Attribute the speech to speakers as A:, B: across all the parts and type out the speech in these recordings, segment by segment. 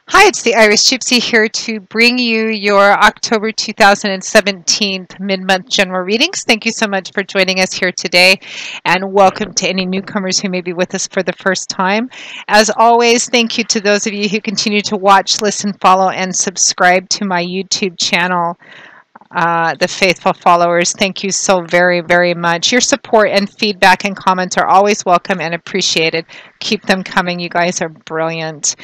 A: Hi, it's the Irish Gypsy here to bring you your October 2017 mid-month general readings. Thank you so much for joining us here today, and welcome to any newcomers who may be with us for the first time. As always, thank you to those of you who continue to watch, listen, follow, and subscribe to my YouTube channel. The faithful followers, thank you so very, very much. Your support and feedback and comments are always welcome and appreciated. Keep them coming. You guys are brilliant.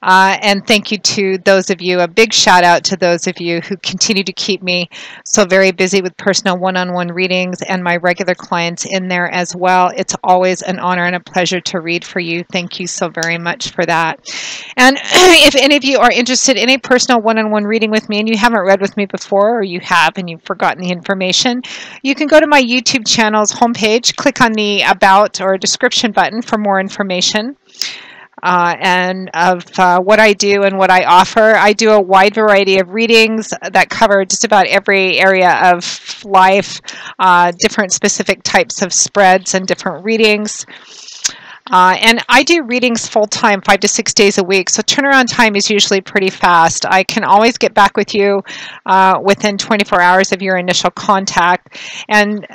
A: And thank you to those of you, a big shout out to those of you who continue to keep me so very busy with personal one-on-one readings and my regular clients in there as well. It's always an honor and a pleasure to read for you. Thank you so very much for that. And if any of you are interested in a personal one-on-one reading with me and you haven't read with me before, or you have and you've forgotten the information, you can go to my YouTube channel's homepage, click on the About or Description button for more information. And of what I do and what I offer. I do a wide variety of readings that cover just about every area of life, different specific types of spreads and different readings. And I do readings full-time, 5 to 6 days a week, so turnaround time is usually pretty fast. I can always get back with you within 24 hours of your initial contact. And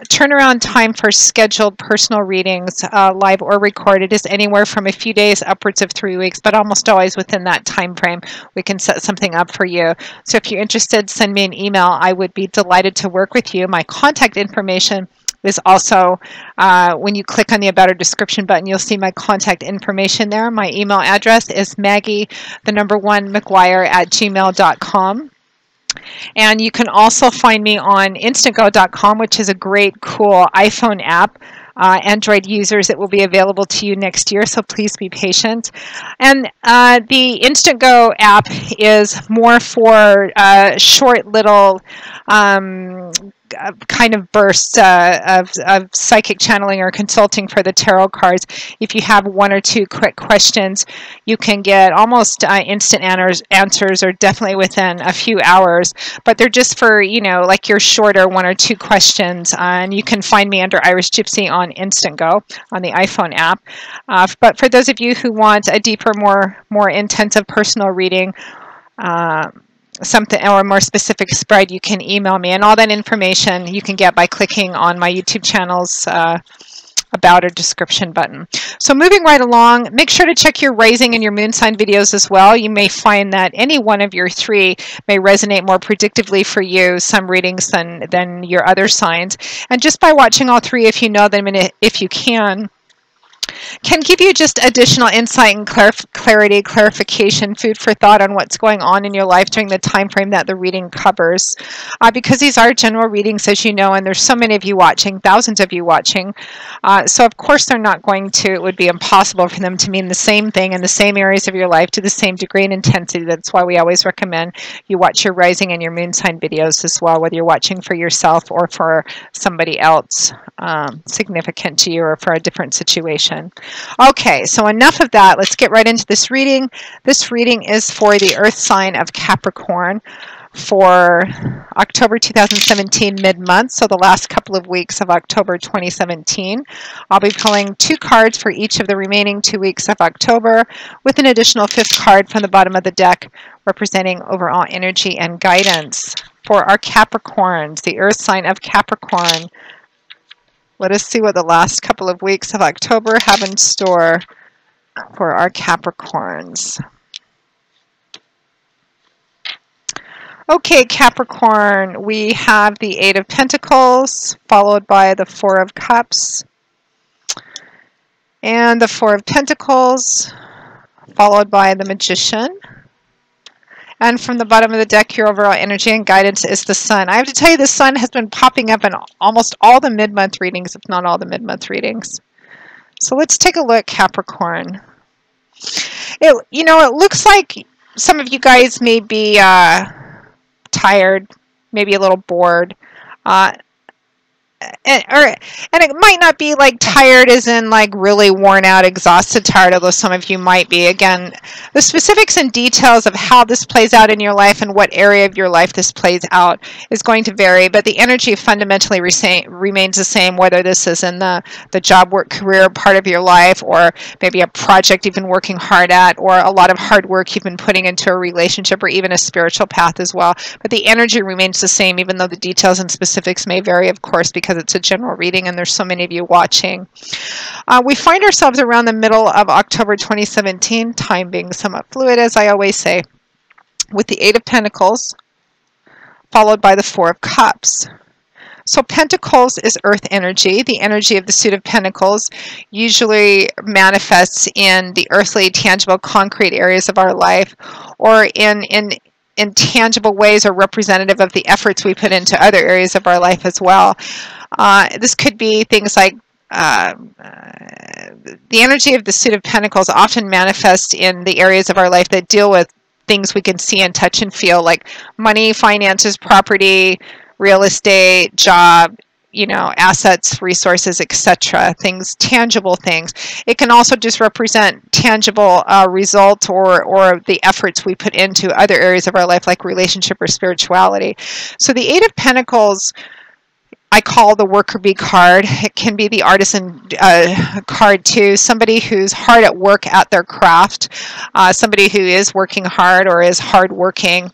A: turnaround time for scheduled personal readings, live or recorded, is anywhere from a few days upwards of 3 weeks, but almost always within that time frame we can set something up for you. So if you're interested, send me an email. I would be delighted to work with you. My contact information is also, when you click on the About or Description button, you'll see my contact information there. My email address is maggie1mcguire@gmail.com. And you can also find me on instago.com, which is a great, cool iPhone app. Android users, it will be available to you next year, so please be patient. And the Instago app is more for short little kind of bursts of psychic channeling or consulting for the tarot cards. If you have one or two quick questions, you can get almost instant answers, or definitely within a few hours. But they're just for, like your shorter one or two questions. And you can find me under Irish Gypsy on Instago on the iPhone app. But for those of you who want a deeper, more intensive personal reading, something or a more specific spread, you can email me, and all that information you can get by clicking on my YouTube channel's About or Description button. So moving right along, make sure to check your rising and your moon sign videos as well. You may find that any one of your three may resonate more predictively for you, some readings than your other signs. And just by watching all three, if you know them and if you can give you just additional insight and clarity, clarification, food for thought on what's going on in your life during the time frame that the reading covers. Because these are general readings, as you know, and there's so many of you watching, thousands of you watching. So of course they're not going to, it would be impossible for them to mean the same thing in the same areas of your life to the same degree and intensity. That's why we always recommend you watch your rising and your moon sign videos as well, whether you're watching for yourself or for somebody else significant to you or for a different situation. Okay, so enough of that. Let's get right into this reading. This reading is for the Earth sign of Capricorn for October 2017 mid-month, so the last couple of weeks of October 2017. I'll be pulling 2 cards for each of the remaining 2 weeks of October, with an additional 5th card from the bottom of the deck representing overall energy and guidance for our Capricorns, the Earth sign of Capricorn. Let us see what the last couple of weeks of October have in store for our Capricorns. Okay, Capricorn, we have the 8 of Pentacles, followed by the 4 of Cups, and the 4 of Pentacles, followed by the Magician. And from the bottom of the deck, your overall energy and guidance is the Sun. I have to tell you, the Sun has been popping up in almost all the mid-month readings, if not all the mid-month readings. So let's take a look, Capricorn. It looks like some of you guys may be tired, maybe a little bored. and it might not be like tired as in like really worn out, exhausted, tired, although some of you might be. Again, the specifics and details of how this plays out in your life and what area of your life this plays out is going to vary, but the energy fundamentally remains the same, whether this is in the job, work, career part of your life, or maybe a project you've been working hard at, or a lot of hard work you've been putting into a relationship, or even a spiritual path as well. But the energy remains the same, even though the details and specifics may vary, of course, because it's a general reading and there's so many of you watching. We find ourselves around the middle of October 2017, time being somewhat fluid, as I always say, with the Eight of Pentacles, followed by the Four of Cups. So Pentacles is earth energy. The energy of the suit of Pentacles usually manifests in the earthly, tangible, concrete areas of our life, or in tangible ways, or representative of the efforts we put into other areas of our life as well. This could be things like the energy of the suit of Pentacles often manifests in the areas of our life that deal with things we can see and touch and feel, like money, finances, property, real estate, job, assets, resources, etc. Things, tangible things. It can also just represent tangible results or the efforts we put into other areas of our life, like relationship or spirituality. So the Eight of Pentacles, I call the worker bee card. It can be the artisan card too. Somebody who's hard at work at their craft, somebody who is working hard or is hardworking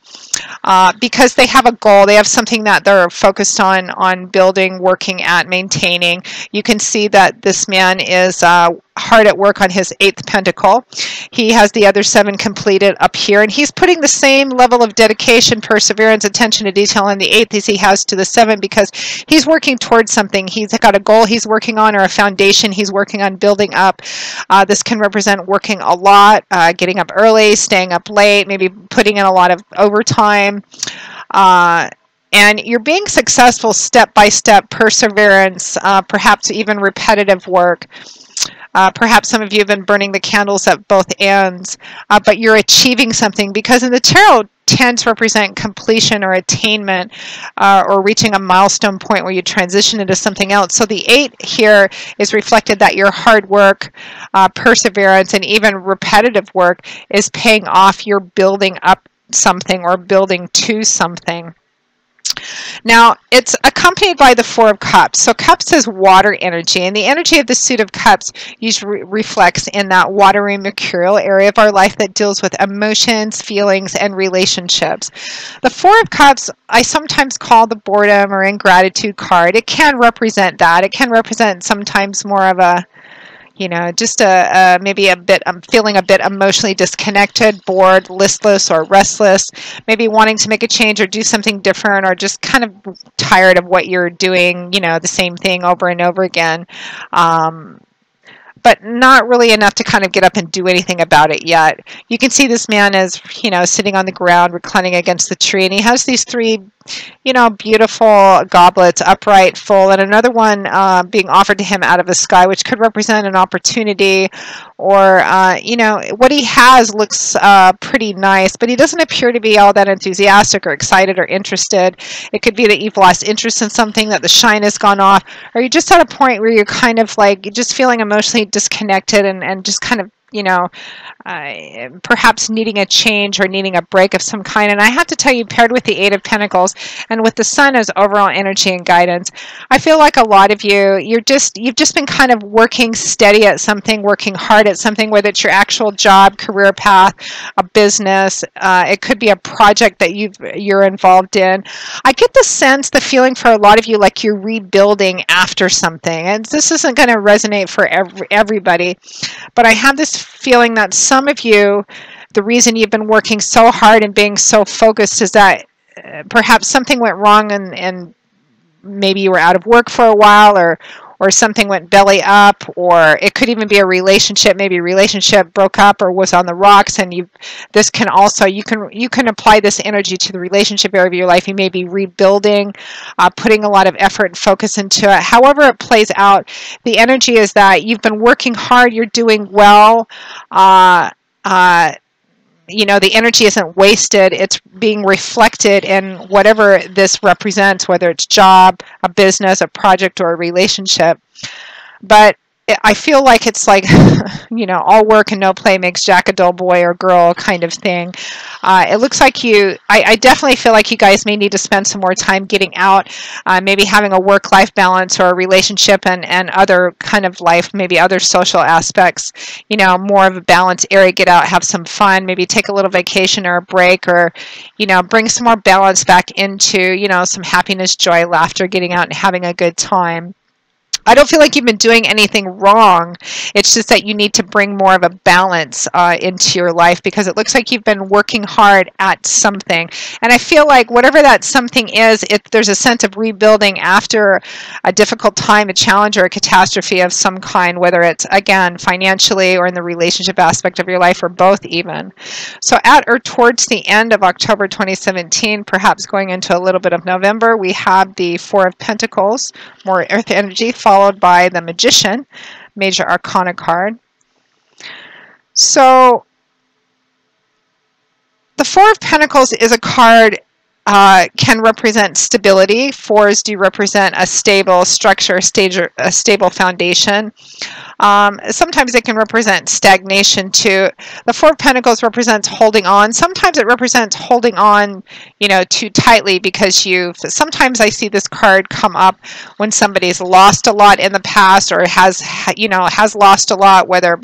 A: because they have a goal. They have something that they're focused on building, working at, maintaining. You can see that this man is hard at work on his eighth pentacle. He has the other seven completed up here, and he's putting the same level of dedication, perseverance, attention to detail on the eighth as he has to the seven, because he's working towards something. He's got a goal he's working on, or a foundation he's working on building up. This can represent working a lot, getting up early, staying up late, maybe putting in a lot of overtime. And you're being successful step by step, perseverance, perhaps even repetitive work. Perhaps some of you have been burning the candles at both ends, but you're achieving something, because in the tarot, 10s represent completion or attainment, or reaching a milestone point where you transition into something else. So the 8 here is reflected that your hard work, perseverance, and even repetitive work is paying off. You're building up something or building to something. Now, it's accompanied by the Four of Cups. So Cups is water energy, and the energy of the suit of Cups usually reflects in that watery mercurial area of our life that deals with emotions, feelings, and relationships. The Four of Cups, I sometimes call the boredom or ingratitude card. It can represent that. It can represent sometimes more of a, just maybe a bit, I'm feeling a bit emotionally disconnected, bored, listless, or restless, maybe wanting to make a change or do something different, or just kind of tired of what you're doing, the same thing over and over again. But not really enough to kind of get up and do anything about it yet. You can see this man is, sitting on the ground, reclining against the tree, and he has these three, beautiful goblets, upright, full, and another one being offered to him out of the sky, which could represent an opportunity, or, what he has looks pretty nice, but he doesn't appear to be all that enthusiastic or excited or interested. It could be that you've lost interest in something, that the shine has gone off, or you're just at a point where you're kind of like just feeling emotionally disconnected and just kind of, perhaps needing a change or needing a break of some kind. And I have to tell you, paired with the Eight of Pentacles and with the Sun as overall energy and guidance, I feel like a lot of you, you've just been kind of working steady at something, working hard at something, whether it's your actual job, career path, a business. It could be a project that you're involved in. I get the sense, the feeling for a lot of you, like you're rebuilding after something. And this isn't going to resonate for everybody, but I have this feeling that some of you, the reason you've been working so hard and being so focused is that perhaps something went wrong, and maybe you were out of work for a while, or something went belly up, or it could even be a relationship. Maybe a relationship broke up or was on the rocks, and this can also, you can apply this energy to the relationship area of your life. You may be rebuilding, putting a lot of effort and focus into it. However it plays out, the energy is that you've been working hard, you're doing well, the energy isn't wasted. It's being reflected in whatever this represents, whether it's job, a business, a project, or a relationship. But I feel like it's like, all work and no play makes Jack a dull boy or girl kind of thing. It looks like I definitely feel like you guys may need to spend some more time getting out, maybe having a work-life balance or a relationship and other kind of life, maybe other social aspects, more of a balanced area. Get out, have some fun, maybe take a little vacation or a break, or, bring some more balance back into, some happiness, joy, laughter, getting out and having a good time. I don't feel like you've been doing anything wrong. It's just that you need to bring more of a balance into your life, because it looks like you've been working hard at something. And I feel like whatever that something is, there's a sense of rebuilding after a difficult time, a challenge, or a catastrophe of some kind, whether it's, again, financially or in the relationship aspect of your life, or both even. So at or towards the end of October 2017, perhaps going into a little bit of November, we have the Four of Pentacles, more earth energy, followed by the Magician, major arcana card. So the Four of Pentacles is a card, can represent stability. Fours do represent a stable structure, a stable foundation. Sometimes it can represent stagnation too. The Four of Pentacles represents holding on. Sometimes it represents holding on, too tightly, because sometimes I see this card come up when somebody's lost a lot in the past, or has lost a lot, whether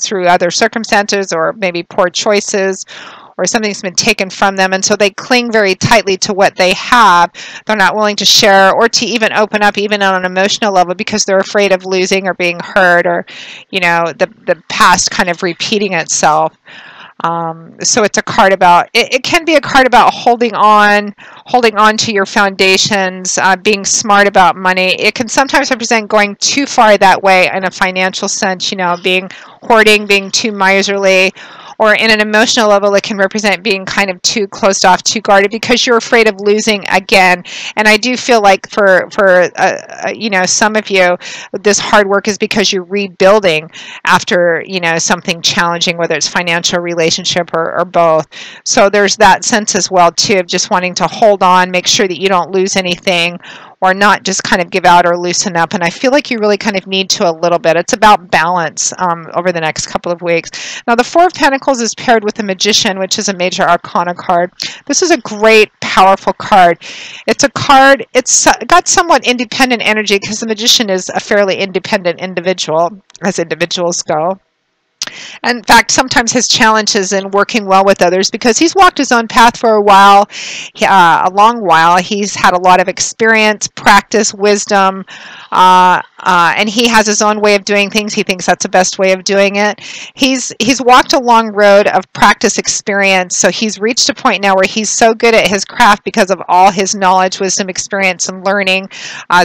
A: through other circumstances or maybe poor choices, or something's been taken from them, and so they cling very tightly to what they have. They're not willing to share or to even open up, even on an emotional level, because they're afraid of losing or being hurt, or the past kind of repeating itself. So it's a card about, it can be a card about holding on to your foundations, being smart about money. It can sometimes represent going too far that way in a financial sense, being hoarding, being too miserly. Or in an emotional level, it can represent being kind of too closed off, too guarded, because you're afraid of losing again. And I do feel like for some of you, this hard work is because you're rebuilding after, something challenging, whether it's financial, relationship, or both. So there's that sense as well, too, of just wanting to hold on, make sure that you don't lose anything, or not just kind of give out or loosen up. And I feel like you really kind of need to a little bit. It's about balance over the next couple of weeks. Now, the Four of Pentacles is paired with the Magician, which is a major arcana card. This is a great, powerful card. It's a card, it's got somewhat independent energy, because the Magician is a fairly independent individual, as individuals go. In fact, sometimes his challenge is in working well with others, because he's walked his own path for a while, a long while. He's had a lot of experience, practice, wisdom, and he has his own way of doing things. He thinks that's the best way of doing it. He's walked a long road of practice experience, so he's reached a point now where he's so good at his craft because of all his knowledge, wisdom, experience, and learning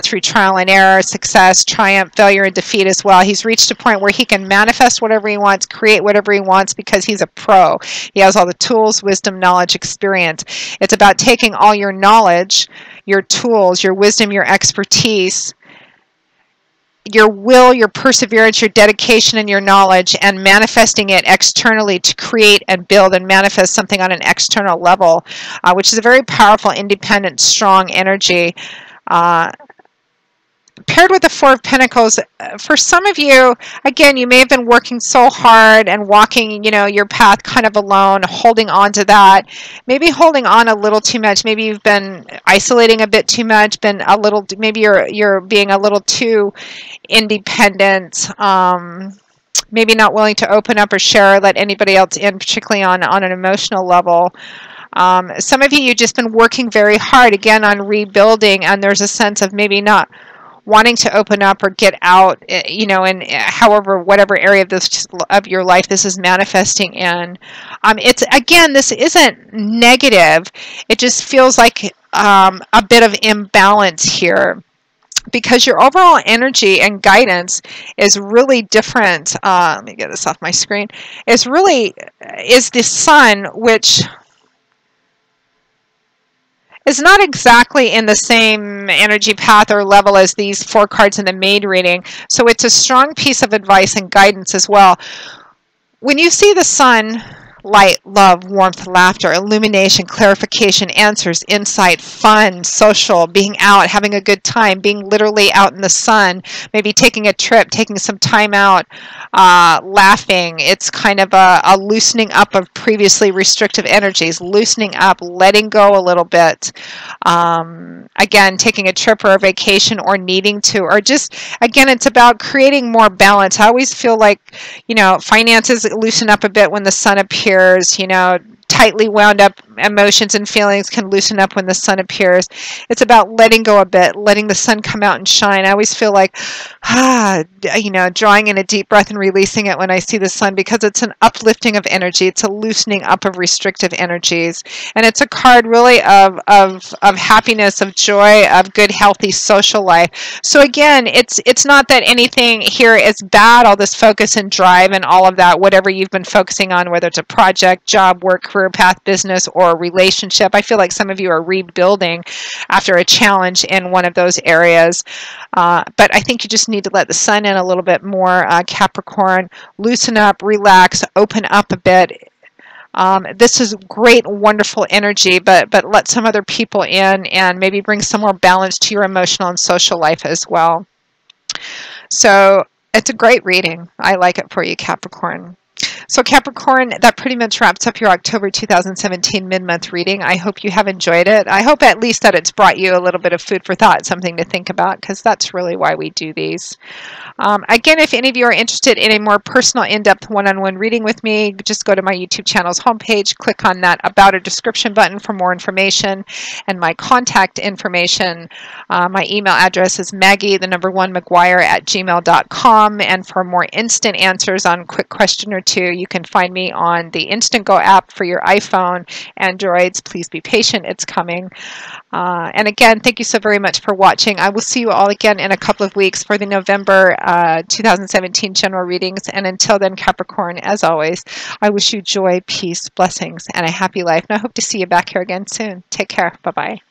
A: through trial and error, success, triumph, failure, and defeat as well. He's reached a point where he can manifest whatever he wants, create whatever he wants, because he's a pro. He has all the tools, wisdom, knowledge, experience. It's about taking all your knowledge, your tools, your wisdom, your expertise, your will, your perseverance, your dedication, and your knowledge, and manifesting it externally to create and build and manifest something on an external level, which is a very powerful, independent, strong energy. Paired with the Four of Pentacles, for some of you, again, you may have been working so hard and walking, your path kind of alone, holding on to that, maybe holding on a little too much. Maybe you've been isolating a bit too much, maybe you're being a little too independent, maybe not willing to open up or share or let anybody else in, particularly on an emotional level. Some of you, you've just been working very hard, again, on rebuilding, and there's a sense of maybe not wanting to open up or get out, in whatever area of your life this is manifesting in. This isn't negative. It just feels like a bit of imbalance here, because your overall energy and guidance is really different. Let me get this off my screen. Is the Sun, which is not exactly in the same energy path or level as these four cards in the maid reading. So it's a strong piece of advice and guidance as well. When you see the Sun, light, love, warmth, laughter, illumination, clarification, answers, insight, fun, social, being out, having a good time, being literally out in the sun, maybe taking a trip, taking some time out, laughing. It's kind of a loosening up of previously restrictive energies, loosening up, letting go a little bit. Again, taking a trip or a vacation or needing to, or just, again, it's about creating more balance. I always feel like, finances loosen up a bit when the sun appears, tightly wound up emotions and feelings can loosen up when the sun appears. It's about letting go a bit, letting the sun come out and shine. I always feel like, drawing in a deep breath and releasing it when I see the sun, because it's an uplifting of energy. It's a loosening up of restrictive energies. And it's a card really of happiness, of joy, of good, healthy social life. So again, it's not that anything here is bad, all this focus and drive and all of that, whatever you've been focusing on, whether it's a project, job, work, career path, business, or a relationship. I feel like some of you are rebuilding after a challenge in one of those areas. But I think you just need to let the sun in a little bit more, Capricorn. Loosen up, relax, open up a bit. This is great, wonderful energy, but let some other people in and maybe bring some more balance to your emotional and social life as well. So it's a great reading. I like it for you, Capricorn. So Capricorn, that pretty much wraps up your October 2017 mid-month reading. I hope you have enjoyed it. I hope at least that it's brought you a little bit of food for thought, something to think about, because that's really why we do these. Again, if any of you are interested in a more personal, in-depth one-on-one reading with me, just go to my YouTube channel's homepage, click on that About a Description button for more information and my contact information. My email address is maggie1mcguire@gmail.com, and for more instant answers on a quick question or two, you can find me on the Instant Go app for your iPhone, Androids. Please be patient, it's coming. And again, thank you so very much for watching. I will see you all again in a couple of weeks for the November 2017 general readings. And until then, Capricorn, as always, I wish you joy, peace, blessings, and a happy life. And I hope to see you back here again soon. Take care. Bye-bye.